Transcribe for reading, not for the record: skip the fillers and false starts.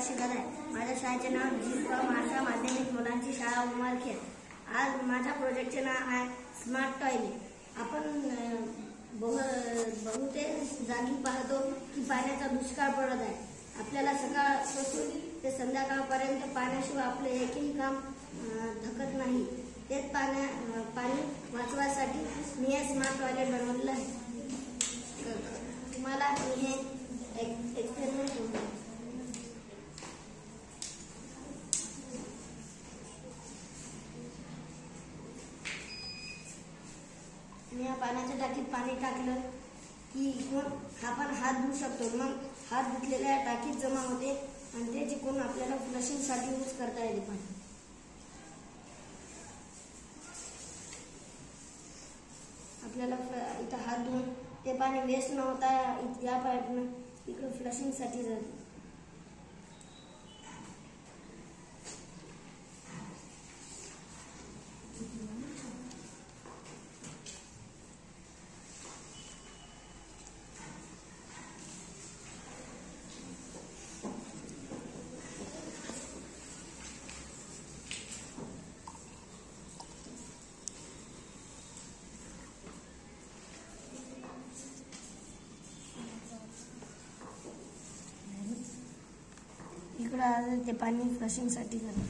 शिकत आहे। माझ्या शाळेचे नाव महाराष्ट्र माध्यमिक मुलांची शाळा उमरखेड। आज माझ्या प्रोजेक्टचे नाव आहे स्मार्ट टॉयलेट। आपण बहुतेक जागी पाहतो की पाण्याचा दुष्काळ पडत आहे। आपल्याला सकाळपासून ते संध्याकाळपर्यंत पाण्याशिवाय आपले एकही काम धकत नाही। तेच पाणी वाचवासाठी मी हे स्मार्ट टॉयलेट बनवलेलं आहे। तुम्हाला मी हे एक्सपेरिमेंट करू। मी या पाण्याच्या टाकीत पाणी टाकलं की आपण हात धुवू शकतो। मग हात धुतलेल्या टाकीत जमा होते आणि ते जिकडून आपल्याला फ्लशिंगसाठी यूज करता येते पाणी। आपल्याला इथं हात धुवून ते पाणी वेस्ट न होता या पाईपनं इकडे फ्लशिंगसाठी जाते। इकडे ते पाणी फ्लशिंगसाठी जाते।